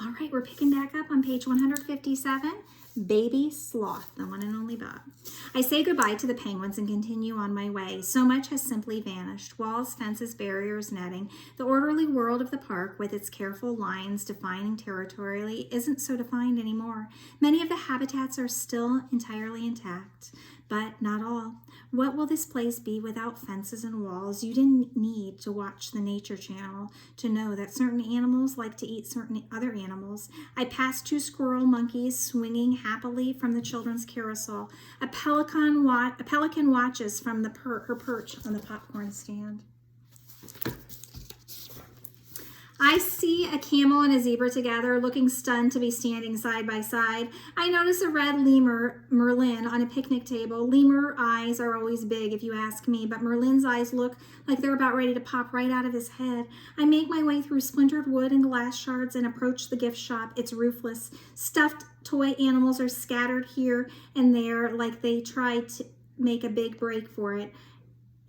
All right, we're picking back up on page 157, Baby Sloth, the one and only Bob. I say goodbye to the penguins and continue on my way. So much has simply vanished. Walls, fences, barriers, netting. The orderly world of the park, with its careful lines defining territorially, isn't so defined anymore. Many of the habitats are still entirely intact, but not all. What will this place be without fences and walls? You didn't need to watch the Nature Channel to know that certain animals like to eat certain other animals. I passed 2 squirrel monkeys swinging happily from the children's carousel. A pelican watches from her perch on the popcorn stand. I see a camel and a zebra together, looking stunned to be standing side by side. I notice a red lemur, Merlin, on a picnic table. Lemur eyes are always big, if you ask me, but Merlin's eyes look like they're about ready to pop right out of his head. I make my way through splintered wood and glass shards and approach the gift shop. It's roofless. Stuffed toy animals are scattered here and there like they tried to make a big break for it.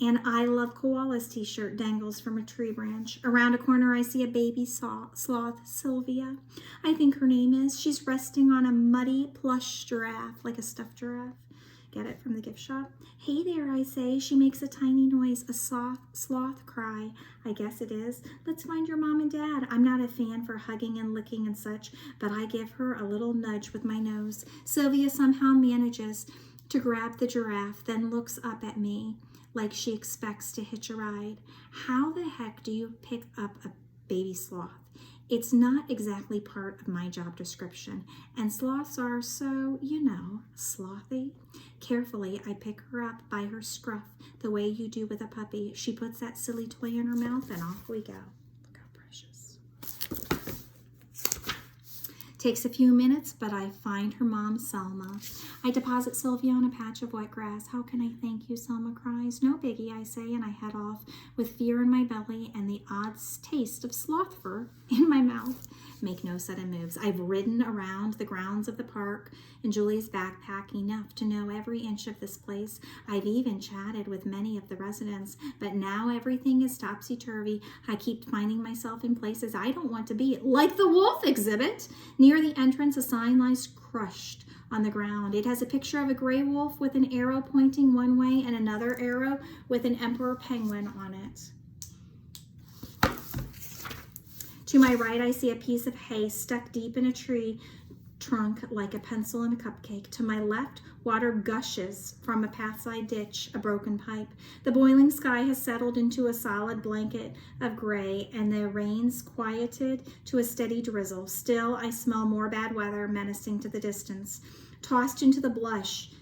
An I Love Koalas t-shirt dangles from a tree branch. Around a corner, I see a baby sloth, Sylvia, I think her name is. She's resting on a muddy plush giraffe, like a stuffed giraffe. Get it from the gift shop? Hey there, I say. She makes a tiny noise, a sloth cry. I guess it is. Let's find your mom and dad. I'm not a fan for hugging and licking and such, but I give her a little nudge with my nose. Sylvia somehow manages to grab the giraffe, then looks up at me like she expects to hitch a ride. How the heck do you pick up a baby sloth? It's not exactly part of my job description, and sloths are so, slothy. Carefully, I pick her up by her scruff, the way you do with a puppy. She puts that silly toy in her mouth, and off we go. Look how precious. Takes a few minutes, but I find her mom, Selma. I deposit Sylvia on a patch of wet grass. How can I thank you, Selma cries. No biggie, I say, and I head off with fear in my belly and the odd taste of sloth fur in my mouth. Make no sudden moves. I've ridden around the grounds of the park in Julie's backpack enough to know every inch of this place. I've even chatted with many of the residents, but now everything is topsy-turvy. I keep finding myself in places I don't want to be, like the wolf exhibit. Near the entrance, a sign lies crushed on the ground. It has a picture of a gray wolf with an arrow pointing one way and another arrow with an emperor penguin on it. To my right, I see a piece of hay stuck deep in a tree trunk like a pencil in a cupcake. To my left, water gushes from a pathside ditch, a broken pipe. The boiling sky has settled into a solid blanket of gray, and the rain's quieted to a steady drizzle. Still, I smell more bad weather menacing to the distance. Tossed into the blush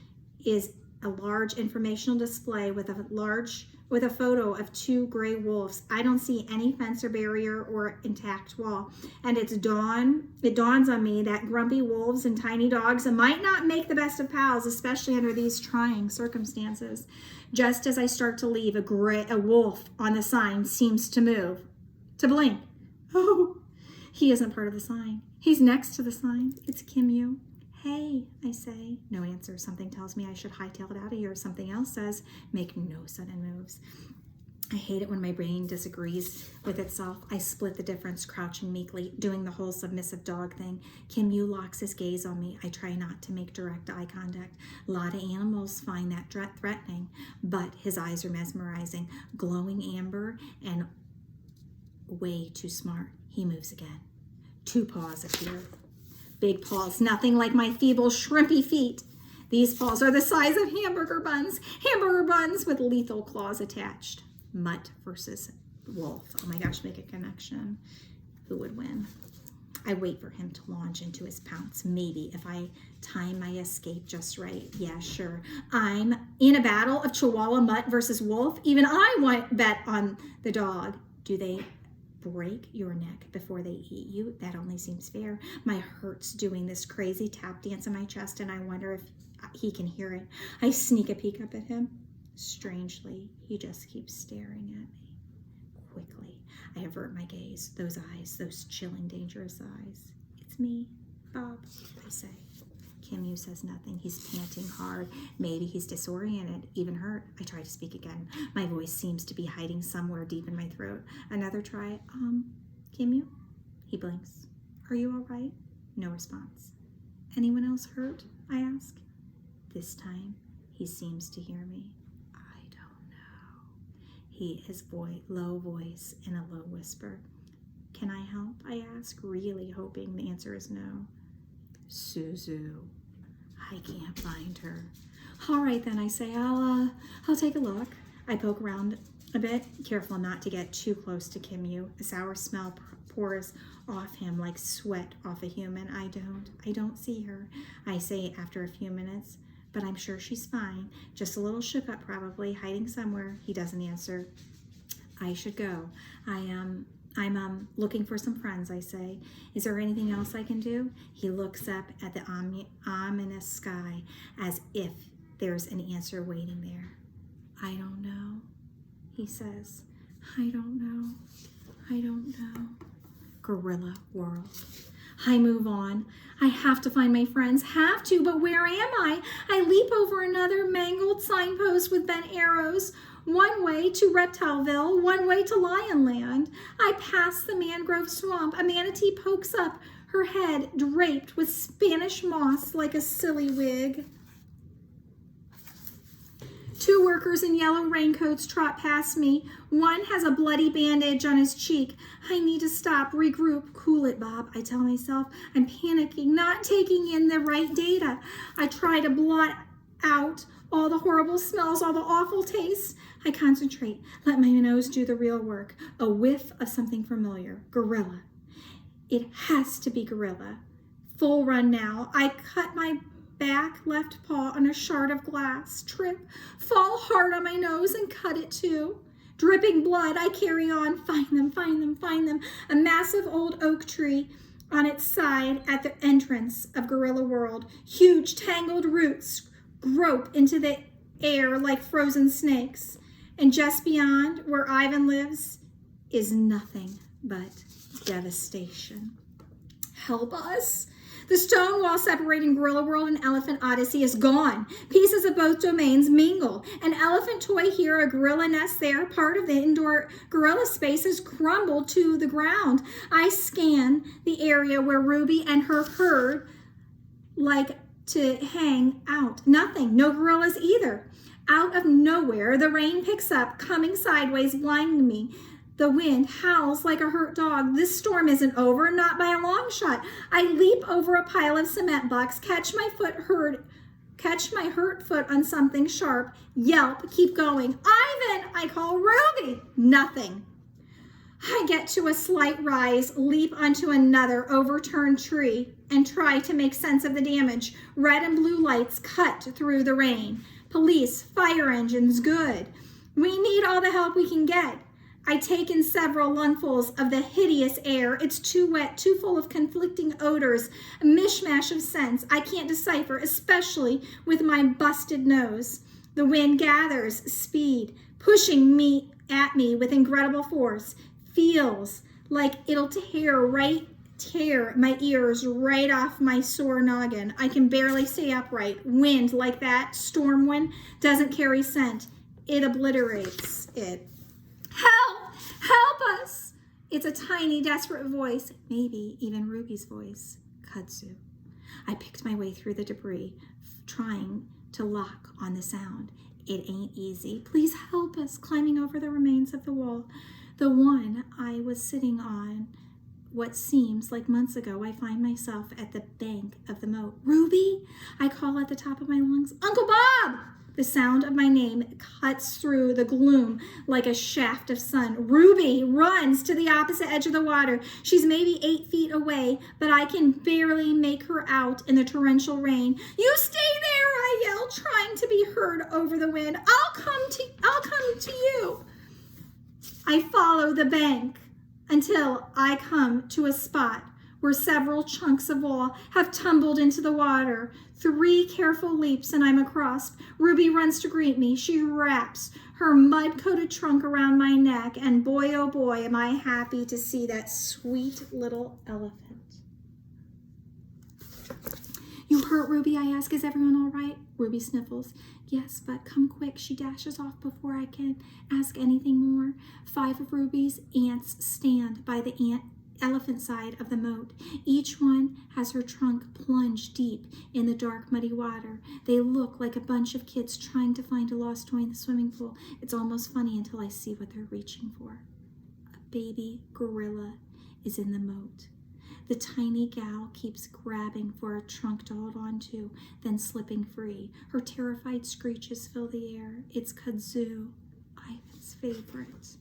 is a large informational display with a photo of 2 gray wolves. I don't see any fence or barrier or intact wall. And it dawns on me that grumpy wolves and tiny dogs might not make the best of pals, especially under these trying circumstances. Just as I start to leave, a wolf on the sign seems to blink. Oh, he isn't part of the sign. He's next to the sign. It's Kimyu. Hey, I say. No answer. Something tells me I should hightail it out of here. Something else says, make no sudden moves. I hate it when my brain disagrees with itself. I split the difference, crouching meekly, doing the whole submissive dog thing. Kimyu locks his gaze on me. I try not to make direct eye contact. A lot of animals find that threatening, but his eyes are mesmerizing, glowing amber and way too smart. He moves again. 2 paws appear. Big paws, nothing like my feeble, shrimpy feet. These paws are the size of hamburger buns with lethal claws attached. Mutt versus wolf. Oh my gosh, make a connection. Who would win? I wait for him to launch into his pounce. Maybe if I time my escape just right. Yeah, sure. I'm in a battle of Chihuahua mutt versus wolf. Even I want bet on the dog. Do they break your neck before they eat you? That only seems fair. My heart's doing this crazy tap dance in my chest, and I wonder if he can hear it. I sneak a peek up at him. Strangely, he just keeps staring at me. Quickly, I avert my gaze. Those eyes, those chilling, dangerous eyes. It's me, Bob, I say. Kimyu says nothing. He's panting hard. Maybe he's disoriented, even hurt. I try to speak again. My voice seems to be hiding somewhere deep in my throat. Another try. Kimyu? He blinks. Are you all right? No response. Anyone else hurt? I ask. This time, he seems to hear me. I don't know. His low voice in a low whisper. Can I help? I ask, really hoping the answer is no. Suzu. I can't find her. All right then, I say, I'll take a look. I poke around a bit, careful not to get too close to Kim Yu. A sour smell pours off him like sweat off a human. I don't see her, I say after a few minutes, but I'm sure she's fine. Just a little shook up probably, hiding somewhere. He doesn't answer. I should go. I'm looking for some friends, I say. Is there anything else I can do? He looks up at the ominous sky as if there's an answer waiting there. I don't know, he says. I don't know. Gorilla world. I move on. I have to find my friends. Have to, but where am I? I leap over another mangled signpost with bent arrows. One way to Reptileville, one way to Lionland. I pass the mangrove swamp. A manatee pokes up, her head draped with Spanish moss like a silly wig. Two workers in yellow raincoats trot past me. One has a bloody bandage on his cheek. I need to stop, regroup. Cool it, Bob, I tell myself. I'm panicking, not taking in the right data. I try to blot out all the horrible smells, all the awful tastes. I concentrate, let my nose do the real work. A whiff of something familiar. Gorilla. It has to be gorilla. Full run now. I cut my back left paw on a shard of glass, trip, fall hard on my nose and cut it too. Dripping blood, I carry on, find them. A massive old oak tree on its side at the entrance of Gorilla World. Huge tangled roots grope into the air like frozen snakes. And just beyond where Ivan lives is nothing but devastation. Help us. The stone wall separating Gorilla World and Elephant Odyssey is gone. Pieces of both domains mingle. An elephant toy here, a gorilla nest there, part of the indoor gorilla space has crumbled to the ground. I scan the area where Ruby and her herd like to hang out. Nothing, no gorillas either. Out of nowhere, the rain picks up, coming sideways, blinding me. The wind howls like a hurt dog. This storm isn't over, not by a long shot. I leap over a pile of cement blocks, catch my hurt foot on something sharp, yelp, keep going. Ivan, I call. Ruby, nothing. I get to a slight rise, leap onto another overturned tree, and try to make sense of the damage. Red and blue lights cut through the rain. Police, fire engines, good. We need all the help we can get. I take in several lungfuls of the hideous air. It's too wet, too full of conflicting odors, a mishmash of scents I can't decipher, especially with my busted nose. The wind gathers speed, pushing me at me with incredible force. Feels like it'll tear my ears right off my sore noggin. I can barely stay upright. Wind like that, storm wind, doesn't carry scent. It obliterates it. Help! Help us! It's a tiny, desperate voice, maybe even Ruby's voice. Kudzu. I picked my way through the debris, trying to lock on the sound. It ain't easy. Please help us, climbing over the remains of the wall. The one I was sitting on, what seems like months ago, I find myself at the bank of the moat. Ruby! I call at the top of my lungs. Uncle Bob! The sound of my name cuts through the gloom like a shaft of sun. Ruby runs to the opposite edge of the water. She's maybe 8 feet away, but I can barely make her out in the torrential rain. You stay there, I yell, trying to be heard over the wind. I'll come to you. I follow the bank until I come to a spot where several chunks of wall have tumbled into the water. 3 careful leaps and I'm across. Ruby runs to greet me. She wraps her mud-coated trunk around my neck, and boy, oh boy, am I happy to see that sweet little elephant. You hurt, Ruby? I ask. Is everyone all right? Ruby sniffles. Yes, but come quick. She dashes off before I can ask anything more. 5 of Ruby's aunts stand by the elephant side of the moat. Each one has her trunk plunged deep in the dark, muddy water. They look like a bunch of kids trying to find a lost toy in the swimming pool. It's almost funny until I see what they're reaching for. A baby gorilla is in the moat. The tiny gal keeps grabbing for a trunk to hold on to, then slipping free. Her terrified screeches fill the air. It's kudzu, Ivan's favorite.